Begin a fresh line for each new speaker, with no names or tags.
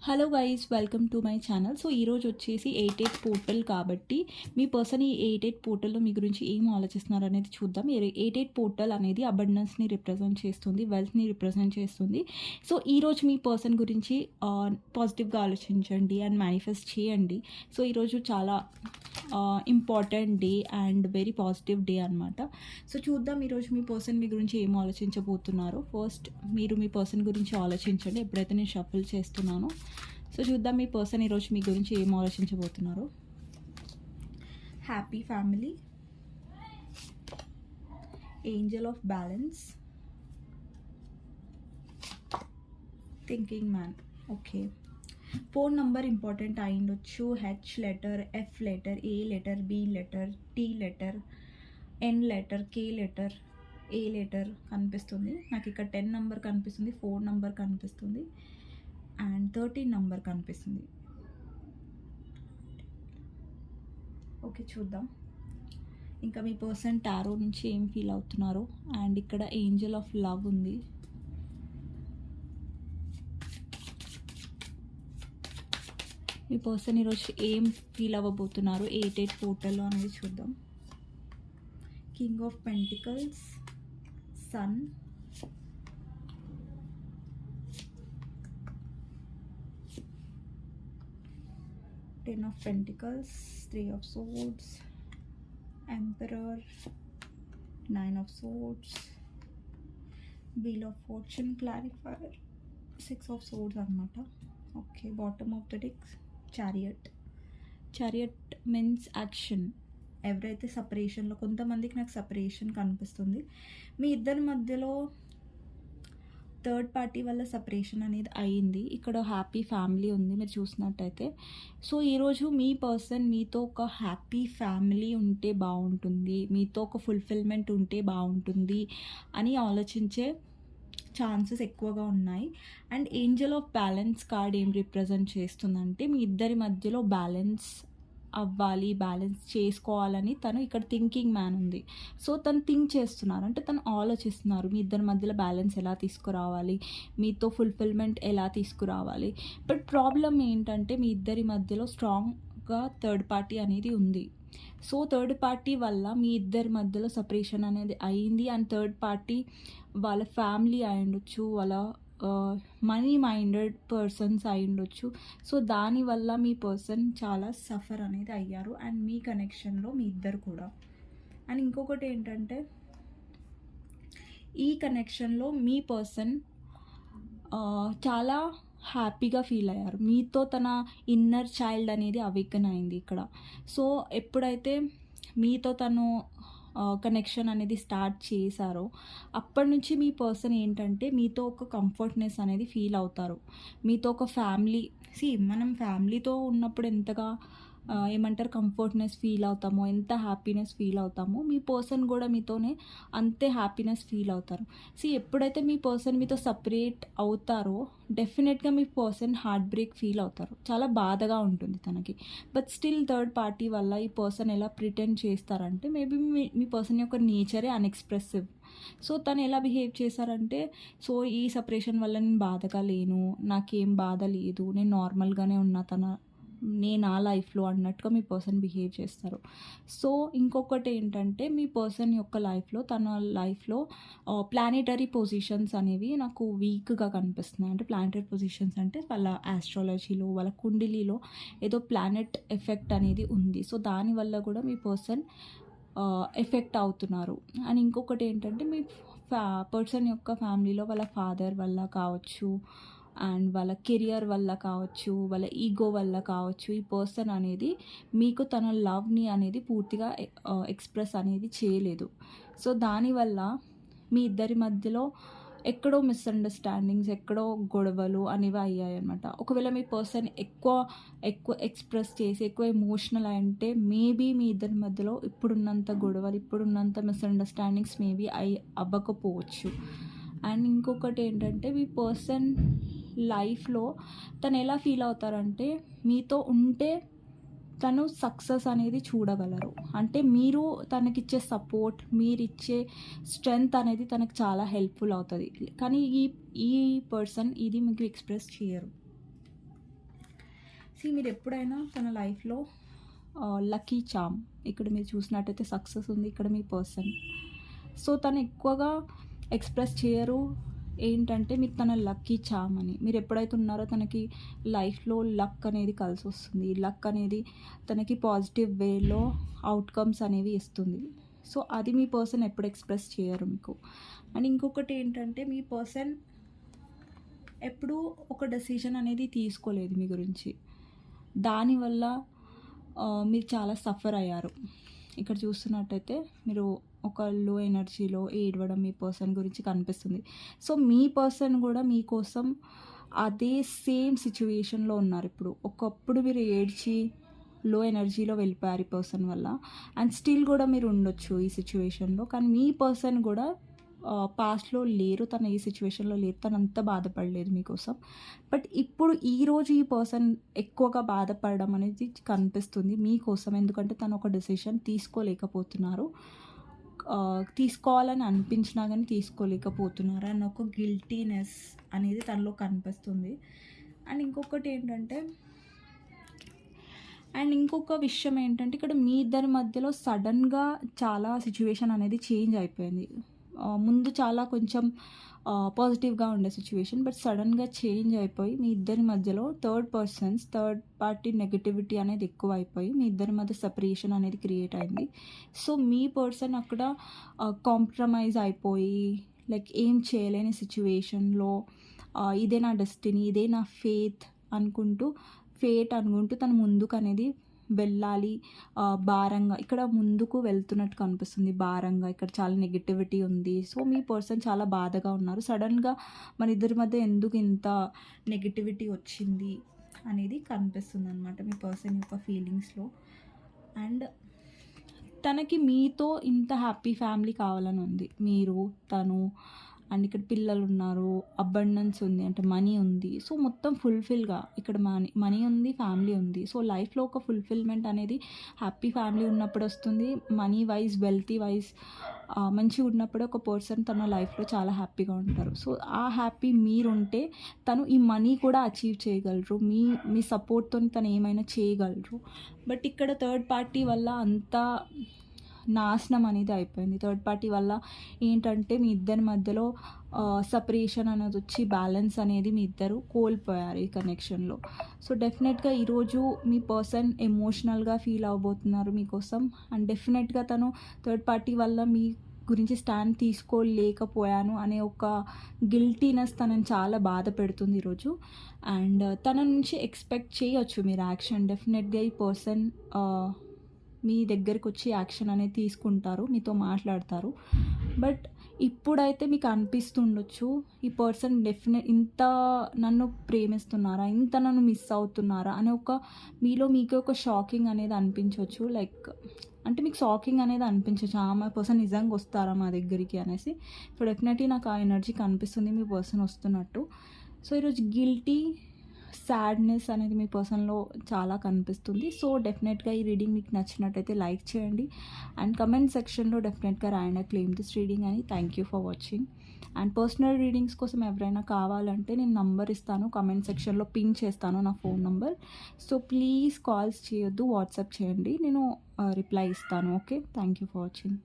Hello guys, welcome to my channel. So ఈరోజు వచ్చేసి 88 portal కాబట్టి మీ పర్సన్ ఈ 88 పోర్టల్లో మీ గురించి ఏం ఆలోచిస్తున్నారు అనేది చూద్దాం. 88 పోర్టల్ అనేది అబండెన్స్ని రిప్రజెంట్ చేస్తుంది, వెల్త్ని రిప్రజెంట్ చేస్తుంది. సో ఈరోజు మీ పర్సన్ గురించి పాజిటివ్గా ఆలోచించండి అండ్ మేనిఫెస్ట్ చేయండి. సో ఈరోజు చాలా important day and very positive day అనమాట. సో చూద్దాం ఈరోజు మీ పర్సన్ మీ గురించి ఏం ఆలోచించబోతున్నారో. ఫస్ట్ మీరు మీ పర్సన్ గురించి ఆలోచించండి ఎప్పుడైతే నేను షఫుల్ చేస్తున్నానో. సో చూద్దాం మీ పర్సన్ ఈరోజు మీ గురించి ఏం ఆలోచించబోతున్నారో. Happy family, angel of balance, thinking man. Okay, phone number important అయిండొచ్చు. H letter, F letter, A letter, B letter, T letter, N letter, K letter, A letter కనిపిస్తుంది నాకు. ఇక్కడ 10 నంబర్ కనిపిస్తుంది, 4 నంబర్ కనిపిస్తుంది అండ్ 13 నంబర్ కనిపిస్తుంది. Okay, చూద్దాం ఇంకా మీ person tarot నుంచి ఏం ఫీల్ అవుతున్నారో. అండ్ ఇక్కడ ఏంజల్ ఆఫ్ లవ్ ఉంది. మీ పర్సన్ ఈరోజు ఏం ఫీల్ అవ్వబోతున్నారు 88 పోర్టల్లో అనేది చూద్దాం. కింగ్ ఆఫ్ పెంటికల్స్, సన్, Ten of Pentacles, 3 of Swords, Emperor, 9 of Swords, Wheel of Fortune, Clarifier, 6 of Swords అన్నమాట. Okay, bottom of the deck chariot. Chariot means action. ఎవరైతే సపరేషన్లో, కొంతమందికి నాకు సపరేషన్ కనిపిస్తుంది. మీ ఇద్దరి మధ్యలో థర్డ్ పార్టీ వల్ల సపరేషన్ అనేది అయ్యింది. ఇక్కడ హ్యాపీ ఫ్యామిలీ ఉంది మీరు చూసినట్టయితే. సో ఈరోజు మీ పర్సన్ మీతో ఒక హ్యాపీ ఫ్యామిలీ ఉంటే బాగుంటుంది, మీతో ఒక ఫుల్ఫిల్మెంట్ ఉంటే బాగుంటుంది అని ఆలోచించే ఛాన్సెస్ ఎక్కువగా ఉన్నాయి. And Angel of balance card ఏం రిప్రజెంట్ చేస్తుందంటే మీ ఇద్దరి మధ్యలో బ్యాలెన్స్ అవ్వాలి, బ్యాలెన్స్ చేసుకోవాలని తను ఇక్కడ థింకింగ్ మ్యాన్ ఉంది. సో తను థింక్ చేస్తున్నారు, అంటే తను ఆలోచిస్తున్నారు మీ ఇద్దరి మధ్యలో బ్యాలెన్స్ ఎలా తీసుకురావాలి, మీతో ఫుల్ఫిల్మెంట్ ఎలా తీసుకురావాలి. బట్ ప్రాబ్లం ఏంటంటే మీ ఇద్దరి మధ్యలో స్ట్రాంగ్గా థర్డ్ పార్టీ అనేది ఉంది. సో థర్డ్ పార్టీ వల్ల మీ ఇద్దరి మధ్యలో సపరేషన్ అనేది అయింది. అండ్ థర్డ్ పార్టీ వాళ్ళ ఫ్యామిలీ అయి ఉండొచ్చు, వాళ్ళ మనీ మైండెడ్ పర్సన్స్ అయి ఉండొచ్చు. సో దానివల్ల మీ పర్సన్ చాలా సఫర్ అనేది అయ్యారు అండ్ మీ కనెక్షన్లో మీ ఇద్దరు కూడా. అండ్ ఇంకొకటి ఏంటంటే ఈ కనెక్షన్లో మీ పర్సన్ చాలా హ్యాపీగా ఫీల్ అయ్యారు. మీతో తన ఇన్నర్ చైల్డ్ అనేది అవేకన్ అయింది ఇక్కడ. సో ఎప్పుడైతే మీతో తను కనెక్షన్ అనేది స్టార్ట్ చేశారో అప్పటి నుంచి మీ పర్సన్ ఏంటంటే మీతో ఒక కంఫర్ట్నెస్ అనేది ఫీల్ అవుతారు. మీతో ఒక ఫ్యామిలీ, మనం ఫ్యామిలీతో ఉన్నప్పుడు ఎంతగా ఏమంటారు కంఫర్ట్నెస్ ఫీల్ అవుతామో, ఎంత హ్యాపీనెస్ ఫీల్ అవుతామో మీ పర్సన్ కూడా మీతోనే అంతే హ్యాపీనెస్ ఫీల్ అవుతారు. ఎప్పుడైతే మీ పర్సన్ మీతో సపరేట్ అవుతారో డెఫినెట్గా మీ పర్సన్ హార్ట్ బ్రేక్ ఫీల్ అవుతారు, చాలా బాధగా ఉంటుంది తనకి. బట్ స్టిల్ థర్డ్ పార్టీ వల్ల ఈ పర్సన్ ఎలా ప్రిటెండ్ చేస్తారంటే మేబీ మీ పర్సన్ యొక్క నేచరే అన్ఎక్స్ప్రెసివ్. సో తను ఎలా బిహేవ్ చేశారంటే, సో ఈ సపరేషన్ వల్ల నేను బాధగా లేను, నాకేం బాధ లేదు, నేను నార్మల్గానే ఉన్నా, నేను ఆ లైఫ్లో అన్నట్టుగా మీ పర్సన్ బిహేవ్ చేస్తారు. సో ఇంకొకటి ఏంటంటే మీ పర్సన్ యొక్క లైఫ్లో, తన లైఫ్లో ప్లానెటరీ పొజిషన్స్ అనేవి నాకు వీక్గా కనిపిస్తున్నాయి. అంటే ప్లానెటరీ పొజిషన్స్ అంటే వాళ్ళ ఆస్ట్రాలజీలో, వాళ్ళ కుండిలీలో ఏదో ప్లానెట్ ఎఫెక్ట్ అనేది ఉంది. సో దానివల్ల కూడా మీ పర్సన్ ఎఫెక్ట్ అవుతున్నారు. అండ్ ఇంకొకటి ఏంటంటే మీ పర్సన్ యొక్క ఫ్యామిలీలో వాళ్ళ ఫాదర్ వల్ల కావచ్చు, అండ్ వాళ్ళ కెరియర్ వల్ల కావచ్చు, వాళ్ళ ఈగో వల్ల కావచ్చు, ఈ పర్సన్ అనేది మీకు తన లవ్ని అనేది పూర్తిగా ఎక్స్ప్రెస్ అనేది చేయలేదు. సో దానివల్ల మీ ఇద్దరి మధ్యలో ఎక్కడో మిస్అండర్స్టాండింగ్స్, ఎక్కడో గొడవలు అనేవి అయ్యాయి అనమాట. ఒకవేళ మీ పర్సన్ ఎక్కువ ఎక్స్ప్రెస్ చేసి ఎక్కువ ఎమోషనల్ అంటే మేబీ మీ ఇద్దరి మధ్యలో ఇప్పుడున్నంత గొడవలు, ఇప్పుడున్నంత మిస్అండర్స్టాండింగ్స్ మేబీ అవ్వకపోవచ్చు. అండ్ ఇంకొకటి ఏంటంటే మీ పర్సన్ లైఫ్లో తను ఎలా ఫీల్ అవుతారంటే మీతో ఉంటే తను సక్సెస్ అనేది చూడగలరు. అంటే మీరు తనకిచ్చే సపోర్ట్, మీరిచ్చే స్ట్రెంగ్త్ అనేది తనకు చాలా హెల్ప్ఫుల్ అవుతుంది. కానీ ఈ పర్సన్ ఇది మీకు ఎక్స్ప్రెస్ చేయరు. మీరు ఎప్పుడైనా తన లైఫ్లో లక్కీ చామ్, ఇక్కడ మీరు చూసినట్టయితే సక్సెస్ ఉంది ఇక్కడ మీ పర్సన్. సో తను ఎక్కువగా ఎక్స్ప్రెస్ చేయరు ఏంటంటే మీరు తన లక్కీ చామ్ అని. మీరు ఎప్పుడైతే ఉన్నారో తనకి లైఫ్లో లక్ అనేది కలిసి వస్తుంది, లక్ అనేది తనకి పాజిటివ్ వేలో అవుట్కమ్స్ అనేవి ఇస్తుంది. సో అది మీ పర్సన్ ఎప్పుడు ఎక్స్ప్రెస్ చేయరు మీకు. అండ్ ఇంకొకటి ఏంటంటే మీ పర్సన్ ఎప్పుడూ ఒక డెసిషన్ అనేది తీసుకోలేదు మీ గురించి. దానివల్ల మీరు చాలా సఫర్ అయ్యారు. ఇక్కడ చూస్తున్నట్టయితే మీరు ఒక లో ఎనర్జీలో ఏడవడం మీ పర్సన్ గురించి కనిపిస్తుంది. సో మీ పర్సన్ కూడా మీకోసం అదే సేమ్ సిచ్యువేషన్లో ఉన్నారు ఇప్పుడు. ఒకప్పుడు మీరు ఏడ్చి లో ఎనర్జీలో వెళ్ళిపోయారు ఈ పర్సన్ వల్ల, అండ్ స్టిల్ కూడా మీరు ఉండొచ్చు ఈ సిచ్యువేషన్లో. కానీ మీ పర్సన్ కూడా పాస్ట్లో లేరు, తను ఈ సిచ్యువేషన్లో లేరు, తను అంత బాధపడలేదు మీకోసం. బట్ ఇప్పుడు ఈరోజు ఈ పర్సన్ ఎక్కువగా బాధపడడం అనేది కనిపిస్తుంది మీకోసం. ఎందుకంటే తను ఒక డెసిషన్ తీసుకోలేకపోతున్నారు, తీసుకోవాలని అనిపించినా కానీ తీసుకోలేకపోతున్నారు అన్న ఒక గిల్టీనెస్ అనేది తనలో కనిపిస్తుంది. అండ్ ఇంకొక విషయం ఏంటంటే ఇక్కడ మీ ఇద్దరి మధ్యలో సడన్గా చాలా సిచ్యువేషన్ అనేది చేంజ్ అయిపోయింది. ముందు చాలా కొంచెం పాజిటివ్గా ఉండే సిచ్యువేషన్, బట్ సడన్గా చేంజ్ అయిపోయి మీ ఇద్దరి మధ్యలో థర్డ్ పార్టీ నెగటివిటీ అనేది ఎక్కువ అయిపోయి మీ ఇద్దరి మధ్య సెపరేషన్ అనేది క్రియేట్ అయింది. సో మీ పర్సన్ అక్కడ కాంప్రమైజ్ అయిపోయి లైక్ ఏం చేయలేని సిచ్యువేషన్లో ఇదే నా డెస్టినీ, ఇదే నా ఫేట్ అనుకుంటూ తను ముందుకు అనేది వెళ్ళాలి భారంగా, ఇక్కడ ముందుకు వెళ్తున్నట్టు కనిపిస్తుంది భారంగా. ఇక్కడ చాలా నెగిటివిటీ ఉంది. సో మీ పర్సన్ చాలా బాధగా ఉన్నారు. సడన్గా మన ఇద్దరి మధ్య ఎందుకు ఇంత నెగిటివిటీ వచ్చింది అనేది కనిపిస్తుంది అనమాట మీ పర్సన్ యొక్క ఫీలింగ్స్లో. అండ్ తనకి మీతో ఇంత హ్యాపీ ఫ్యామిలీ కావాలని ఉంది, మీరు తను. అండ్ ఇక్కడ పిల్లలు ఉన్నారు, అబండెన్స్ ఉంది, అంటే మనీ ఉంది. సో మొత్తం ఫుల్ఫిల్గా ఇక్కడ మనీ ఉంది, ఫ్యామిలీ ఉంది. సో లైఫ్లో ఒక ఫుల్ఫిల్మెంట్ అనేది హ్యాపీ ఫ్యామిలీ ఉన్నప్పుడు వస్తుంది. మనీ వైజ్, వెల్తీ వైజ్ మంచిగా ఉన్నప్పుడు ఒక పర్సన్ తన లైఫ్లో చాలా హ్యాపీగా ఉంటారు. సో ఆ హ్యాపీ మీరుంటే తను ఈ మనీ కూడా అచీవ్ చేయగలరు. మీ సపోర్ట్తో తను ఏమైనా చేయగలరు. బట్ ఇక్కడ థర్డ్ పార్టీ వల్ల అంతా నాశనం అనేది అయిపోయింది. థర్డ్ పార్టీ వల్ల ఏంటంటే మీ ఇద్దరి మధ్యలో సపరేషన్ అనేది వచ్చి బ్యాలెన్స్ అనేది మీ ఇద్దరు కోల్పోయారు ఈ కనెక్షన్లో. సో డెఫినెట్గా ఈరోజు మీ పర్సన్ ఎమోషనల్గా ఫీల్ అవ్వబోతున్నారు మీకోసం. అండ్ డెఫినెట్గా తను థర్డ్ పార్టీ వల్ల మీ గురించి స్టాండ్ తీసుకోలేకపోయాను అనే ఒక గిల్టీనెస్ తనని చాలా బాధ పెడుతుంది ఈరోజు. అండ్ తన నుంచి ఎక్స్పెక్ట్ చేయొచ్చు మీరు యాక్షన్. డెఫినెట్గా ఈ పర్సన్ మీ దగ్గరికి వచ్చి యాక్షన్ అనేది తీసుకుంటారు, మీతో మాట్లాడతారు. బట్ ఇప్పుడైతే మీకు అనిపిస్తుండొచ్చు ఈ పర్సన్ ఇంత నన్ను ప్రేమిస్తున్నారా, ఇంత నన్ను మిస్ అవుతున్నారా అనే ఒక మీకే ఒక షాకింగ్ అనేది అనిపించవచ్చు. లైక్ అంటే మీకు షాకింగ్ అనేది అనిపించవచ్చు, మా పర్సన్ నిజంగా వస్తారా మా దగ్గరికి అనేసి. సో డెఫినెట్లీ నాకు ఆ ఎనర్జీ కనిపిస్తుంది మీ పర్సన్ వస్తున్నట్టు. సో ఈరోజు గిల్టీ, సాడ్నెస్ అనేది మీ పర్సన్లో చాలా కనిపిస్తుంది. సో డెఫినెట్గా ఈ రీడింగ్ మీకు నచ్చినట్టయితే లైక్ చేయండి అండ్ కమెంట్ సెక్షన్లో డెఫినెట్గా రాయండి క్లెయిమ్ దిస్ రీడింగ్ అని. Thank you for watching. And personal readings కోసం ఎవరైనా కావాలంటే నేను నంబర్ ఇస్తాను, కమెంట్ సెక్షన్లో పిన్ చేస్తాను నా phone number. So please calls చేయొద్దు, వాట్సాప్ చేయండి, నేను రిప్లై ఇస్తాను. Okay, thank you for watching.